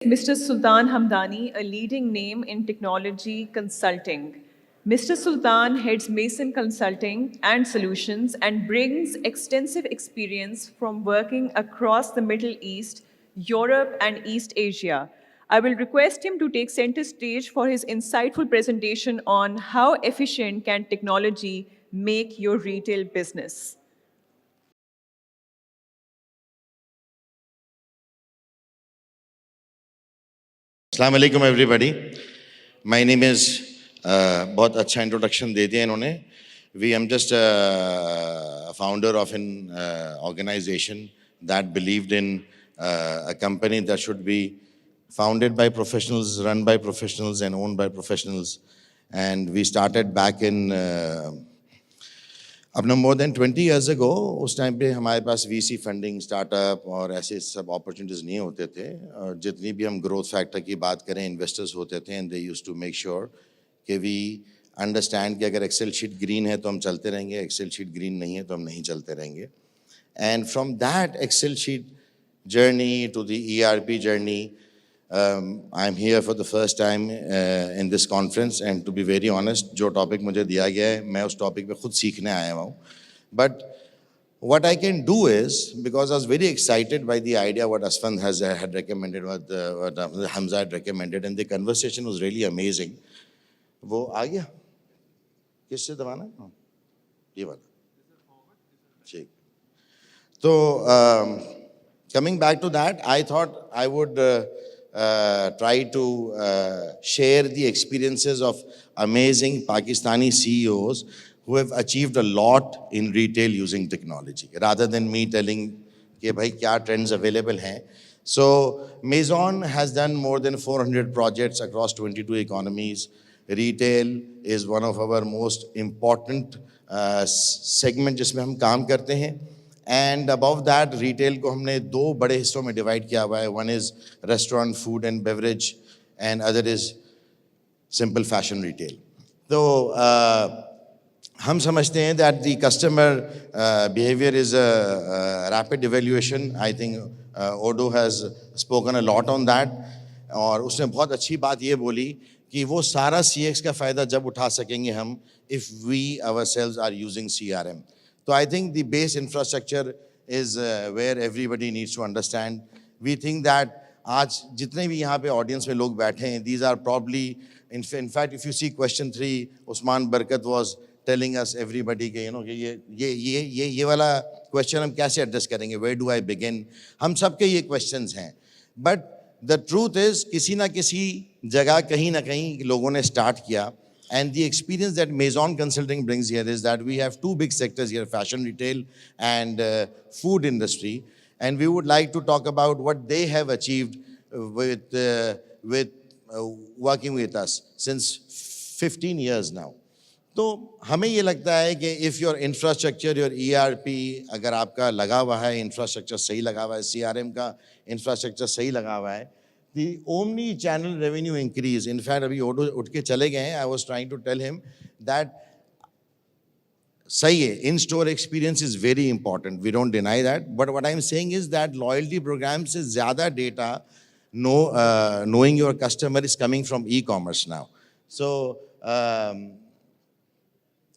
Mr. Sultan Hamdani, a leading name in technology consulting. Mr. Sultan heads Mason Consulting and Solutions and brings extensive experience from working across the Middle East, Europe, and East Asia. I will request him to take center stage for his insightful presentation on how efficient can technology make your retail business. अस्सलाम वालेकुम everybody my name is बहुत अच्छा introduction दे दिया इन्होंने we am just founder of an organization that believed in a company that should be founded by professionals, run by professionals and owned by professionals, and we started back in अपना more than 20 years ago उस time पे हमारे पास VC funding startup और ऐसे सब opportunities नहीं होते थे और जितनी भी हम ग्रोथ फैक्टर की बात करें इन्वेस्टर्स होते थे and they used to make sure कि वी अंडरस्टैंड कि अगर एक्सेल शीट ग्रीन है तो हम चलते रहेंगे, एक्सेल शीट ग्रीन नहीं है तो हम नहीं चलते रहेंगे. And from that Excel sheet journey to the ERP journey, I'm here for the first time in this conference, and to be very honest, जो topic मुझे दिया गया है मैं उस topic पे खुद सीखने आया हूँ. But what I can do is, because I was very excited by the idea what Asfand had recommended, what Hamza had recommended, and the conversation was really amazing. वो आ गया किससे दबाना है? ये बात ठीक. तो coming back to that, I thought I would try to share the experiences of amazing Pakistani CEOs who have achieved a lot in retail using technology, rather than me telling कि भाई क्या trends available हैं. So Maison has done more than 400 projects across 22 economies. Retail is one of our most important segment जिसमें हम काम करते हैं. And above that retail को हमने दो बड़े हिस्सों में डिवाइड किया हुआ है. One is restaurant food and beverage and other is simple fashion retail. तो हम समझते हैं that the customer behaviour is a rapid evaluation. I think Odoo has spoken a lot on that, और उसने बहुत अच्छी बात ये बोली कि वो सारा CX का फ़ायदा जब उठा सकेंगे हम if we ourselves are using CRM. So I think the base infrastructure is where everybody needs to understand. We think that आज जितने भी यहाँ पे audience में लोग बैठे हैं, these are probably, in fact, if you see question 3, Usman Barkat was telling us everybody कि you know कि ये वाला question हम कैसे address करेंगे? Where do I begin? हम सबके ये questions हैं. But the truth is किसी ना किसी जगह कहीं ना कहीं लोगों ने start किया. And the experience that Maison Consulting brings here is that we have two big sectors here, fashion retail and food industry. And we would like to talk about what they have achieved with working with us since 15 years now. तो हमें ये लगता है कि if your infrastructure, your ERP, अगर आपका लगा हुआ है, infrastructure सही लगा हुआ है, CRM का infrastructure सही लगा हुआ है, the omni-channel revenue increase. In fact, अभी उठ के चले गए हैं. I was trying to tell him that सही है, in-store experience is very important. We don't deny that. But what I'm saying is that loyalty programs से ज़्यादा data, knowing your customer is coming from e-commerce now. So,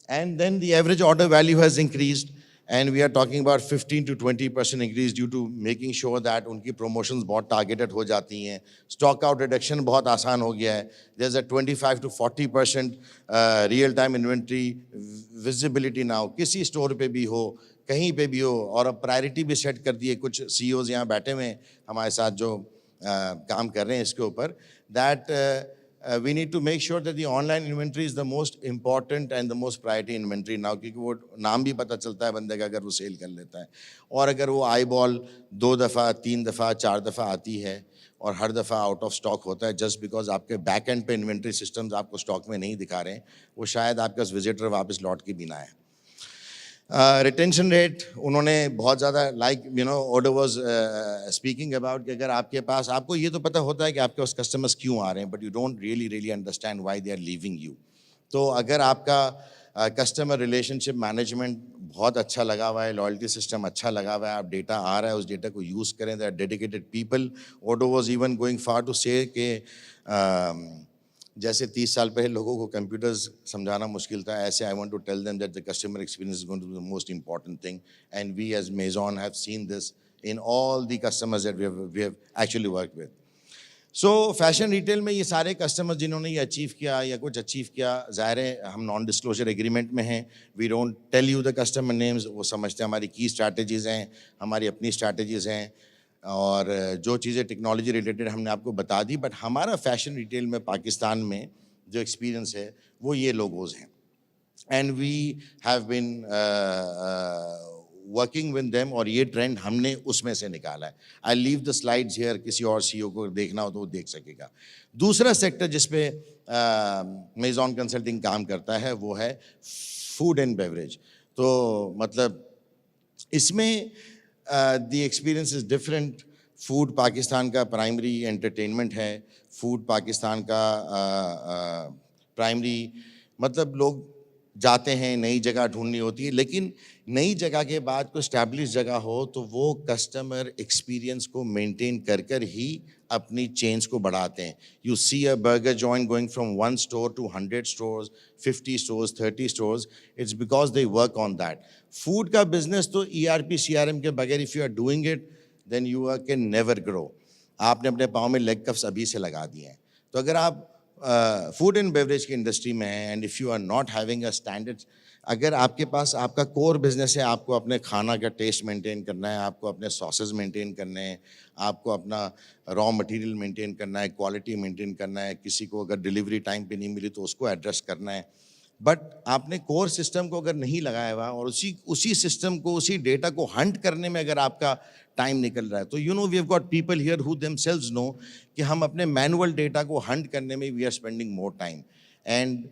and then the average order value has increased. And we are talking about 15 to 20% increase due to making sure that उनकी promotions बहुत targeted हो जाती हैं. Stock out reduction बहुत आसान हो गया है. There's a 25 to 40% real time inventory visibility now. किसी store पे भी हो, कहीं पे भी हो, और अब priority भी set कर दिए. कुछ CEOs यहाँ बैठे हुए हैं हमारे साथ जो काम कर रहे हैं इसके ऊपर. That we need to make sure that the online inventory is the most important and the most priority inventory now, क्योंकि वो नाम भी पता चलता है बंदे का अगर वो सेल कर लेता है. और अगर वो आई बॉल 2 दफ़ा 3 दफ़ा 4 दफ़ा आती है और हर दफ़ा आउट ऑफ स्टॉक होता है जस्ट बिकॉज आपके बैक एंड पे इन्वेंट्री सिस्टम्स आपको स्टॉक में नहीं दिखा रहे हैं, वो शायद आपका विजिटर वापस लौट के भी ना आए. रिटेंशन रेट उन्होंने बहुत ज़्यादा like you know Odoo was speaking about कि अगर आपके पास, आपको ये तो पता होता है कि आपके पास कस्टमर्स क्यों आ रहे हैं, but you don't really understand why they are leaving you. तो अगर आपका कस्टमर रिलेशनशिप मैनेजमेंट बहुत अच्छा लगा हुआ है, लॉयल्टी सिस्टम अच्छा लगा हुआ है, आप डेटा आ रहा है, उस डेटा को यूज़ करें, that dedicated people. Odoo was even going far to say कि जैसे 30 साल पहले लोगों को कंप्यूटर्स समझाना मुश्किल था, ऐसे I want to tell them that the customer experience is going to be the most important thing, and we as Amazon have seen this in all the customers that we have actually worked with. So fashion retail में ये सारे customers जिन्होंने ये achieve किया या कुछ achieve किया, ज़ाहिर है हम नॉन डिस्क्लोजर एग्रीमेंट में हैं, we don't tell you the customer names. वो समझते हैं हमारी की स्ट्रैटेजीज़ हैं, हमारी अपनी स्ट्रैटेजीज़ हैं, और जो चीज़ें टेक्नोलॉजी रिलेटेड हमने आपको बता दी. बट हमारा फैशन रिटेल में पाकिस्तान में जो एक्सपीरियंस है वो ये लोगोज़ हैं, and we have been working with them, और ये ट्रेंड हमने उसमें से निकाला है. I leave the slides here, किसी और सीईओ को देखना हो तो वो देख सकेगा. दूसरा सेक्टर जिस पे मेजॉन कंसल्टिंग काम करता है वो है फूड एंड बेवरेज. तो मतलब इसमें the experience is different. Food Pakistan का प्राइमरी एंटरटेनमेंट है. फूड पाकिस्तान का प्राइमरी मतलब लोग जाते हैं, नई जगह ढूंढनी होती है, लेकिन नई जगह के बाद कोई स्टैब्लिश जगह हो तो वो कस्टमर एक्सपीरियंस को मेंटेन कर कर ही अपनी चेन्स को बढ़ाते हैं. You see a burger joint going from 1 store to 100 stores, 50 stores, 30 stores. It's because they work on that. Food का बिजनेस तो ERP CRM के बगैर if you are doing it then you are can never grow. आपने अपने पाँव में leg coughs अभी से लगा दिए हैं. तो अगर आप फूड एंड बेवरेज की इंडस्ट्री में है, and if you are not having a standard, अगर आपके पास आपका कोर बिजनेस है, आपको अपने खाना का टेस्ट मेंटेन करना है, आपको अपने सॉसेस मेंटेन करने हैं, आपको अपना रॉ मटेरियल मेंटेन करना है, क्वालिटी मेंटेन करना है, किसी को अगर डिलीवरी टाइम पे नहीं मिली तो उसको एड्रेस करना है, बट आपने कोर सिस्टम को अगर नहीं लगाया हुआ और उसी सिस्टम को, उसी डेटा को हंट करने में अगर आपका टाइम निकल रहा है, तो you know we have got people here who themselves know कि हम अपने मैनुअल डेटा को हंट करने में we are spending more time. And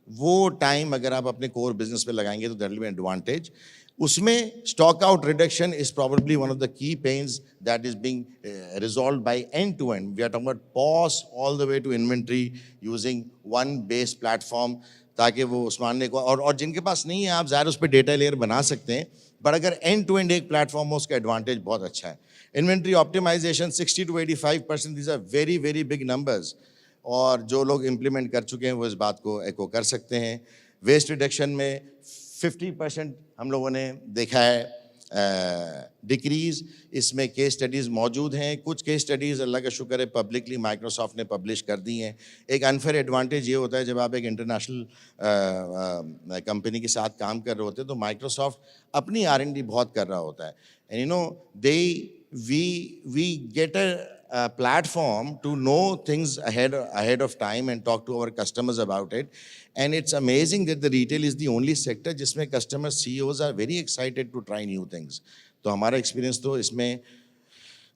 वो टाइम अगर आप अपने कोर बिजनेस पे लगाएंगे तो दैट विल बी एडवांटेज. उसमें stock out reduction is probably one of the key pains that is being resolved by end to end. We are talking about POS all the way to inventory using one base platform, ताकि वो उस मानने को, और जिनके पास नहीं है आप ज़ाहिर उस पर डेटा लेयर बना सकते हैं, बट अगर एंड टू एंड एक प्लेटफॉर्म हो उसका एडवांटेज बहुत अच्छा है. Inventory optimization 60 to 85%, these are very very big numbers, और जो लोग इम्प्लीमेंट कर चुके हैं वो इस बात को एको कर सकते हैं. वेस्ट रिडक्शन में 50% हम लोगों ने देखा है डिक्रीज़. इसमें केस स्टडीज़ मौजूद हैं. कुछ केस स्टडीज़ अल्लाह का शुक्र है पब्लिकली माइक्रोसॉफ्ट ने पब्लिश कर दी हैं. एक अनफेयर एडवांटेज ये होता है जब आप एक इंटरनेशनल कंपनी के साथ काम कर रहे होते हैं तो माइक्रोसॉफ्ट अपनी R&D बहुत कर रहा होता है, and you no we get a platform to know things ahead of time and talk to our customers about it. And it's amazing that the retail is the only sector जिसमें customer CEOs are very excited to try new things. तो हमारा experience तो इसमें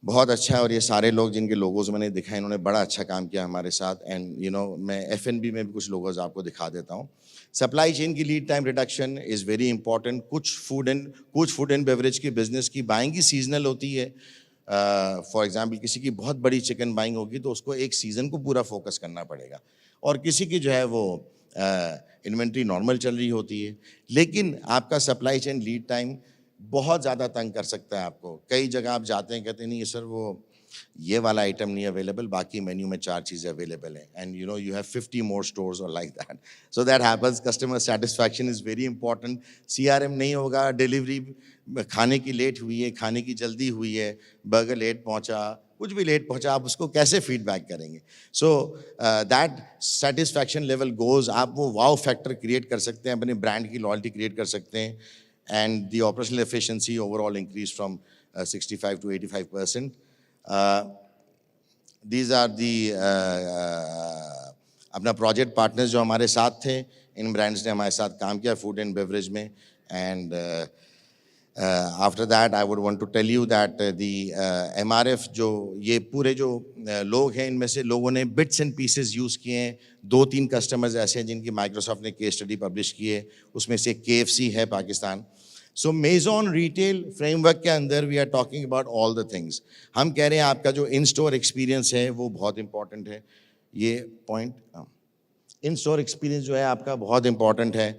बहुत अच्छा है, और ये सारे लोग जिनके लोगोज मैंने दिखाए इन्होंने बड़ा अच्छा काम किया हमारे साथ. एंड यू नो मैं F&B में भी कुछ लोगोज आपको दिखा देता हूँ. सप्लाई चेन की lead time reduction is very important. कुछ फूड एंड बेवरेज की बिजनेस की बाइंग ही सीजनल होती है. फॉर एग्जांपल किसी की बहुत बड़ी चिकन बाइंग होगी तो उसको एक सीज़न को पूरा फोकस करना पड़ेगा, और किसी की जो है वो इन्वेंट्री नॉर्मल चल रही होती है. लेकिन आपका सप्लाई चेन लीड टाइम बहुत ज़्यादा तंग कर सकता है आपको. कई जगह आप जाते हैं, कहते नहीं सर वो ये वाला आइटम नहीं अवेलेबल, बाकी मेन्यू में 4 चीज़ें अवेलेबल हैं, and you know you have 50 more stores और like that. So that happens. Customer satisfaction is very important. CRM नहीं होगा, डिलीवरी खाने की लेट हुई है, खाने की जल्दी हुई है, बर्गर लेट पहुंचा, कुछ भी लेट पहुंचा, आप उसको कैसे फीडबैक करेंगे? So that satisfaction level goes. आप वो वाओ फैक्टर क्रिएट कर सकते हैं, अपने ब्रांड की लॉयल्टी क्रिएट कर सकते हैं, and the operational efficiency overall increase from 65 to 85%. These are the अपना प्रोजेक्ट पार्टनर्स जो हमारे साथ थे, इन ब्रांड्स ने हमारे साथ काम किया फूड एंड बेवरेज में. And after that I would want to tell you that the MRF जो ये पूरे जो लोग हैं, इनमें से लोगों ने बिट्स एंड पीसेस यूज़ किए हैं. 2-3 कस्टमर्स ऐसे हैं जिनकी माइक्रोसॉफ्ट ने केस स्टडी पब्लिश की है, उसमें से KFC है पाकिस्तान. सो मेजॉन रिटेल फ्रेमवर्क के अंदर we are talking about all the things. हम कह रहे हैं आपका जो इन स्टोर एक्सपीरियंस है वो बहुत इंपॉर्टेंट है. ये पॉइंट इन स्टोर एक्सपीरियंस जो है आपका बहुत इंपॉर्टेंट है,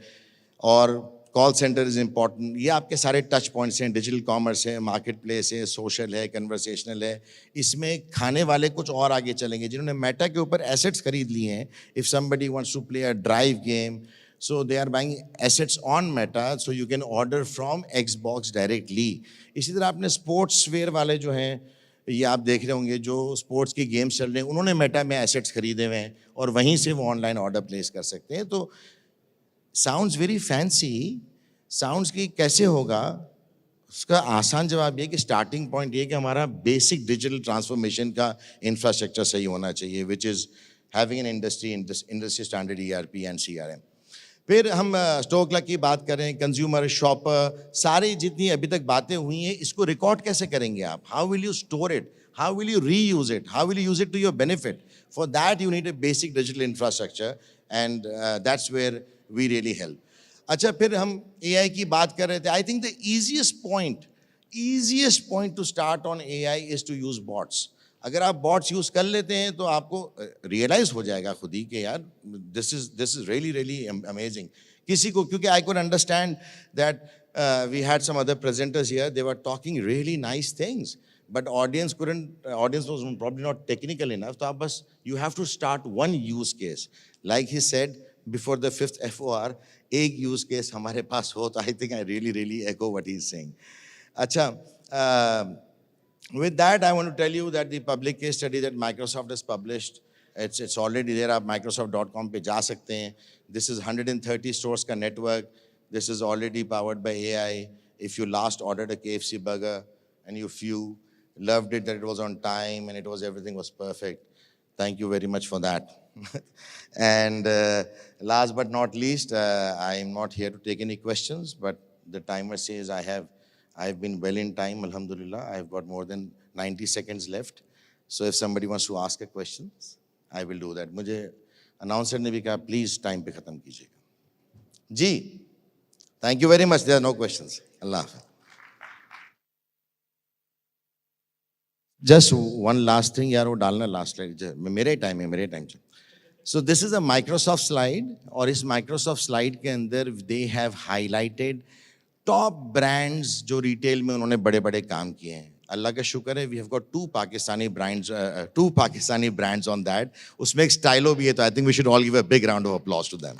और कॉल सेंटर इज़ इम्पॉर्टेंट। ये आपके सारे टच पॉइंट्स हैं, डिजिटल कॉमर्स है, मार्केट प्लेस है, सोशल है, कन्वर्सेशनल है। इसमें खाने वाले कुछ और आगे चलेंगे जिन्होंने मेटा के ऊपर एसेट्स खरीद लिए हैं। If somebody wants to play a drive game, so they are buying assets on Meta, so you can order from Xbox directly. इसी तरह आपने स्पोर्ट्स वेयर वाले जो हैं, ये आप देख रहे होंगे, जो स्पोर्ट्स की गेम्स चल रहे हैं, उन्होंने मेटा में एसेट्स खरीदे हुए हैं और वहीं से वो ऑनलाइन ऑर्डर प्लेस कर सकते हैं। तो साउंड्स वेरी फैंसी, साउंड्स की कैसे होगा, उसका आसान जवाब ये कि स्टार्टिंग पॉइंट ये कि हमारा बेसिक डिजिटल ट्रांसफॉर्मेशन का इंफ्रास्ट्रक्चर सही होना चाहिए, which is having an industry standard ERP and CRM। फिर हम स्टोर क्लर्क की बात करें, कंज्यूमर, शॉपर, सारी जितनी अभी तक बातें हुई हैं, इसको रिकॉर्ड कैसे करेंगे आप? How will you store it? How will you reuse it? How will you use it to your benefit? For that you need a basic digital infrastructure, and that's where we really help. अच्छा, फिर हम AI की बात कर रहे थे। I think the easiest point to start on AI is to use bots. अगर आप बॉट्स यूज़ कर लेते हैं तो आपको रियलाइज़ हो जाएगा खुद ही कि यार दिस इज़ रियली अमेजिंग। किसी को, क्योंकि I could understand that we had some other presenters here, they were talking really nice things, but audience was probably not technical enough. तो आप बस you have to start one use case, like he said before the 5th FOR, एक use case हमारे पास हो तो I think I really echo what he is saying. अच्छा, with that, I want to tell you that the public case study that Microsoft has published, it's already there. आप Microsoft.com पे जा सकते हैं. This is 130 stores का network. This is already powered by AI. If you last ordered a KFC burger and you loved it, that it was on time and everything was perfect, thank you very much for that. And last but not least, I am not here to take any questions, but the timer says I've been well in time, alhamdulillah. I've got more than 90 seconds left. So if somebody wants to ask a question, I will do that. मुझे announcer ने भी कहा please time पे ख़त्म कीजिएगा। जी, thank you very much. There are no questions. Allah Hafiz. Just one last thing यार, वो डालना last slide। मेरे time. So this is a Microsoft slide, और इस Microsoft slide के अंदर they have highlighted top brands जो रिटेल में उन्होंने बड़े बड़े काम किए हैं। अल्लाह का शुक्र है, we have got 2 Pakistani brands on that. उसमें एक स्टाइलो भी है, तो I think we should all give a big round of applause to them.